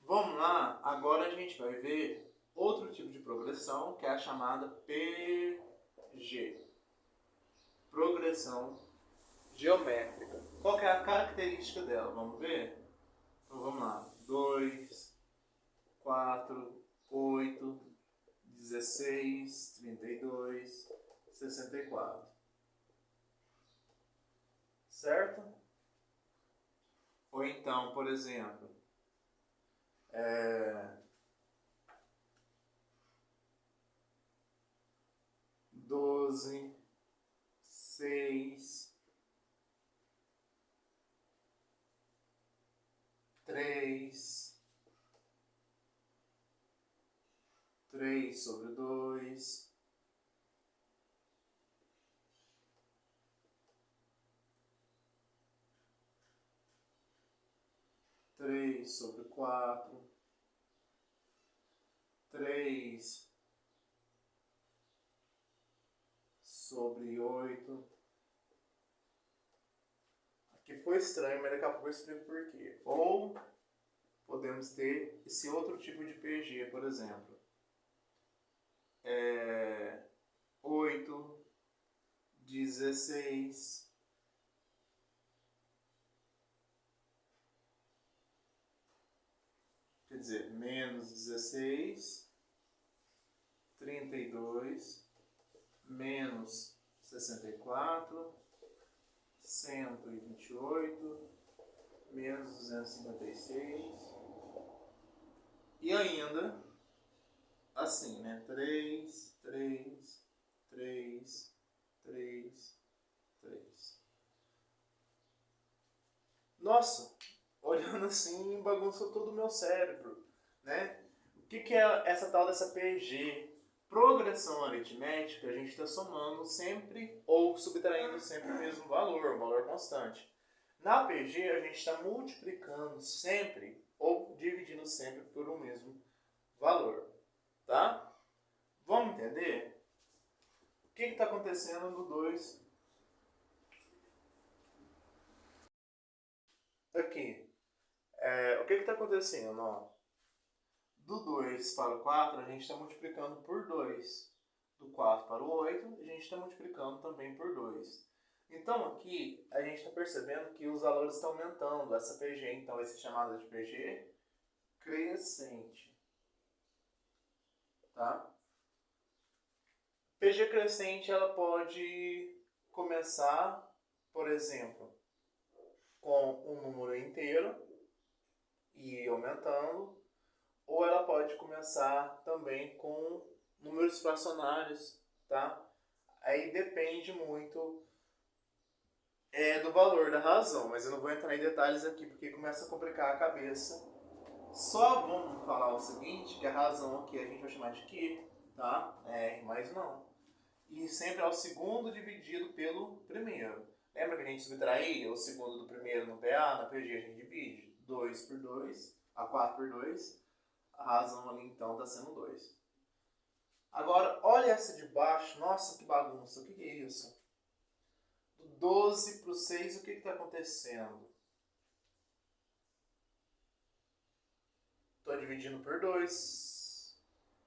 Vamos lá, agora a gente vai ver outro tipo de progressão, que é a chamada PG. Progressão geométrica. Qual que é a característica dela? Vamos ver? Então vamos lá. 2, 4, 8, 16, 32, 64. Certo? Ou então, por exemplo, 12, 6, 3, 3 sobre 2, 3 sobre 4, 3 sobre 8. Aqui foi estranho, mas daqui a pouco eu explico por quê. Ou podemos ter esse outro tipo de PG, por exemplo. 8, 16, quer dizer, menos 16, 32, menos 64, 128, menos 256, e ainda assim, né? 3, 3, 3, 3, 3. Nossa, olhando assim, bagunçou todo o meu cérebro, né? O que é essa tal dessa PG? Progressão aritmética, a gente está somando sempre ou subtraindo sempre o mesmo valor, um valor constante. Na PG, a gente está multiplicando sempre ou dividindo sempre por um mesmo valor, tá? Vamos entender? O que está acontecendo no 2 aqui? O que está acontecendo? Ó? Do 2 para o 4, a gente está multiplicando por 2. Do 4 para o 8, a gente está multiplicando também por 2. Então aqui a gente está percebendo que os valores estão aumentando. Essa PG então vai ser chamada de PG crescente. Tá? PG crescente ela pode começar, por exemplo, com um número inteiro e ir aumentando, ou ela pode começar também com números fracionários, tá? Aí depende muito do valor da razão, mas eu não vou entrar em detalhes aqui porque começa a complicar a cabeça. Só vamos falar o seguinte, que a razão aqui a gente vai chamar de Q, tá? Mas não. E sempre é o segundo dividido pelo primeiro. Lembra que a gente subtraía o segundo do primeiro no PA? Na PG a gente divide 2 por 2, a 4 por 2. A razão ali então está sendo 2. Agora, olha essa de baixo. Nossa, que bagunça. O que é isso? Do 12 para o 6, o que está acontecendo? Estou dividindo por 2.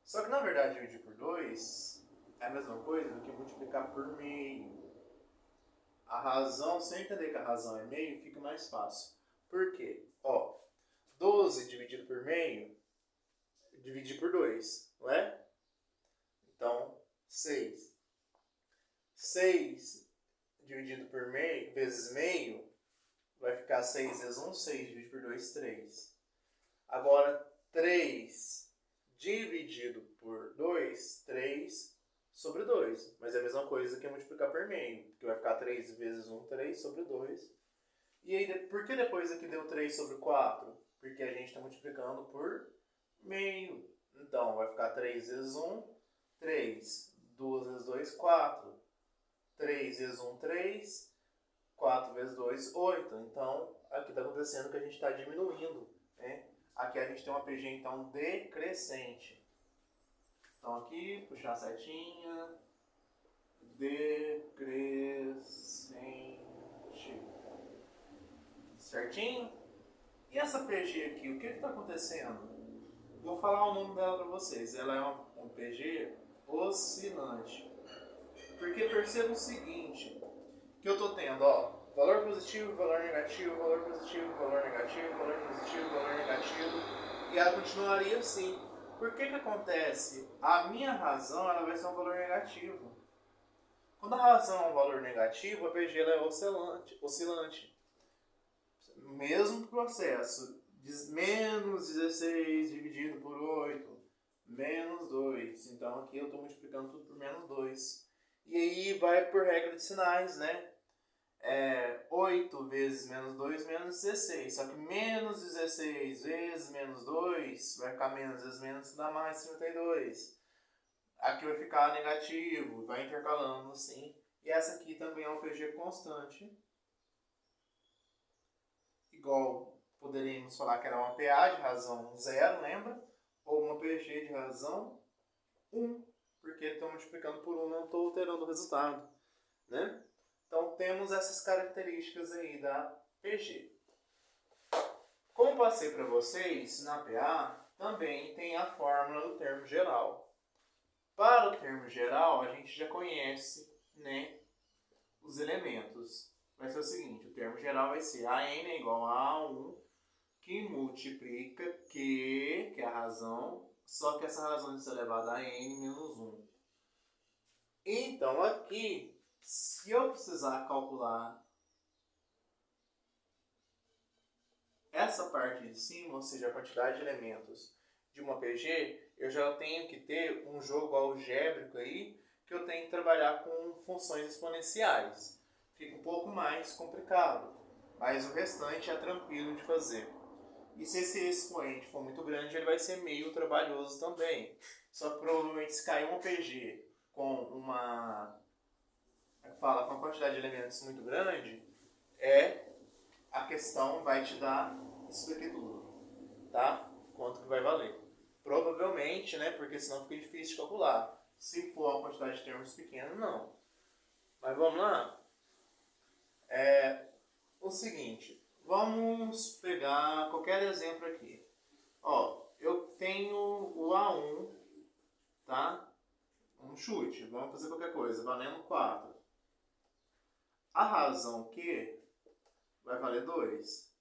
Só que na verdade dividir por 2 é a mesma coisa do que multiplicar por meio. A razão, sem entender que a razão é meio, fica mais fácil. Por quê? Ó, 12 dividido por meio, dividir por 2, não é? Então, 6. 6 dividido por meio, vezes meio, vai ficar 6 vezes 1, 6 dividido por 2, 3. Agora, 3 dividido por 2, 3 sobre 2. Mas é a mesma coisa que multiplicar por meio, porque vai ficar 3 vezes 1, 3 sobre 2. E aí, por que depois aqui deu 3 sobre 4? Porque a gente está multiplicando por meio. Então, vai ficar 3 vezes 1, 3. 2 vezes 2, 4. 3 vezes 1, 3. 4 vezes 2, 8. Então, aqui está acontecendo que a gente está diminuindo, né? Aqui a gente tem uma PG, então, decrescente. Então, aqui, puxar a setinha. Decrescente. Certinho? E essa PG aqui, o que está acontecendo? Vou falar o nome dela para vocês. Ela é um PG oscilante. Porque perceba o seguinte, que eu estou tendo, ó, valor positivo, valor negativo, valor positivo, valor negativo, valor positivo, valor negativo, e ela continuaria assim. Por que que acontece? A minha razão ela vai ser um valor negativo. Quando a razão é um valor negativo, a PG ela é oscilante. Mesmo processo, menos 16 dividido por 8, menos 2. Então aqui eu estou multiplicando tudo por menos 2. E aí vai por regra de sinais, né? 8 vezes menos 2, menos 16. Só que menos 16 vezes menos 2 vai ficar menos vezes menos, dá mais 52. Aqui vai ficar negativo, vai intercalando assim. E essa aqui também é um PG constante. Igual poderíamos falar que era uma PA de razão 0, lembra? Ou uma PG de razão 1, porque estou multiplicando por 1, não estou alterando o resultado, né? Então temos essas características aí da PG. Como passei para vocês, na PA também tem a fórmula do termo geral. Para o termo geral, a gente já conhece, né, os elementos. Vai ser o seguinte, o termo geral vai ser AN é igual a A1, que multiplica Q, que é a razão, só que essa razão está elevada a N menos 1. Então aqui, se eu precisar calcular essa parte de cima, ou seja, a quantidade de elementos de uma PG, eu já tenho que ter um jogo algébrico aí, que eu tenho que trabalhar com funções exponenciais. Fica um pouco mais complicado, mas o restante é tranquilo de fazer. E se esse expoente for muito grande, ele vai ser meio trabalhoso também. Só que provavelmente se cair um PG com uma quantidade de elementos muito grande, a questão vai te dar isso daqui tudo, tá? Quanto que vai valer. Provavelmente, né? Porque senão fica difícil de calcular. Se for uma quantidade de termos pequena, não. Mas vamos lá. O seguinte, vamos pegar qualquer exemplo aqui. Ó, eu tenho o A1, tá? Um chute, vamos fazer qualquer coisa, valendo 4. A razão Q vai valer 2.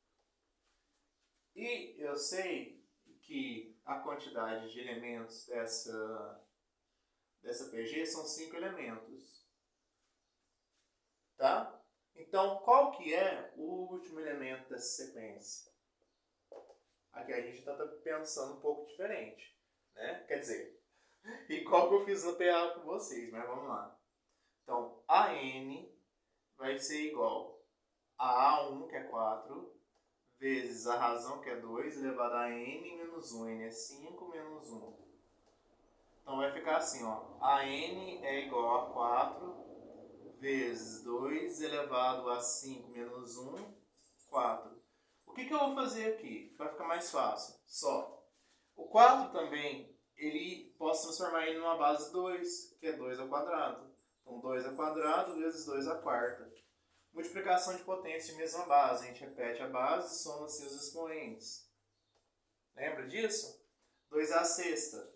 E eu sei que a quantidade de elementos dessa PG são 5 elementos. Tá? Então, qual que é o último elemento dessa sequência? Aqui a gente está pensando um pouco diferente, né? Quer dizer, igual que eu fiz no PA com vocês, mas vamos lá. Então, AN vai ser igual a A1, que é 4, vezes a razão, que é 2, elevado a N menos 1. N é 5 menos 1. Então vai ficar assim, ó. AN é igual a 4 vezes 2 elevado a 5 menos 1, 4. O que eu vou fazer aqui? Vai ficar mais fácil. Só. O 4 também, ele posso transformar ele numa base 2, que é 2 ao quadrado. Então 2 ao quadrado vezes 2 à quarta. Multiplicação de potência de mesma base. A gente repete a base e soma seus expoentes. Lembra disso? 2 à sexta.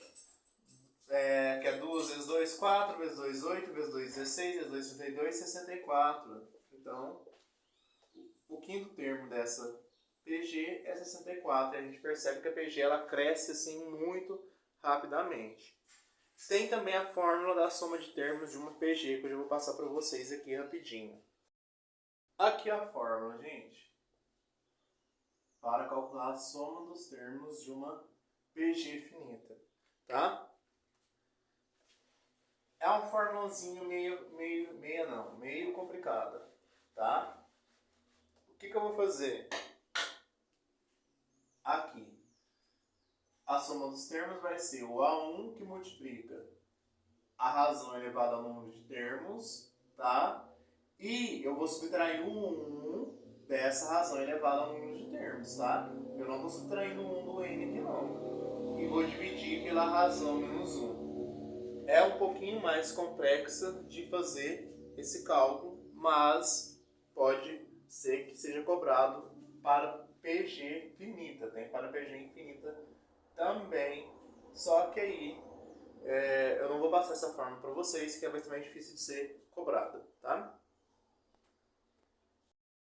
Que é 2 vezes 2, 4, vezes 2, 8, vezes 2, 16, vezes 2, 32, 64. Então, o quinto termo dessa PG é 64. E a gente percebe que a PG ela cresce assim muito rapidamente. Tem também a fórmula da soma de termos de uma PG, que eu já vou passar para vocês aqui rapidinho. Aqui é a fórmula, gente, para calcular a soma dos termos de uma PG finita, tá? É uma formulazinha meio complicada, tá? O que eu vou fazer? Aqui, a soma dos termos vai ser o A1 que multiplica a razão elevada ao número de termos, tá? E eu vou subtrair o 1 dessa razão elevada ao número de termos, tá? Eu não estou subtraindo o 1 do N aqui não. E vou dividir pela razão menos 1. É um pouquinho mais complexa de fazer esse cálculo, mas pode ser que seja cobrado para PG finita, tem para PG infinita também, só que aí eu não vou passar essa forma para vocês, que é bastante difícil de ser cobrado.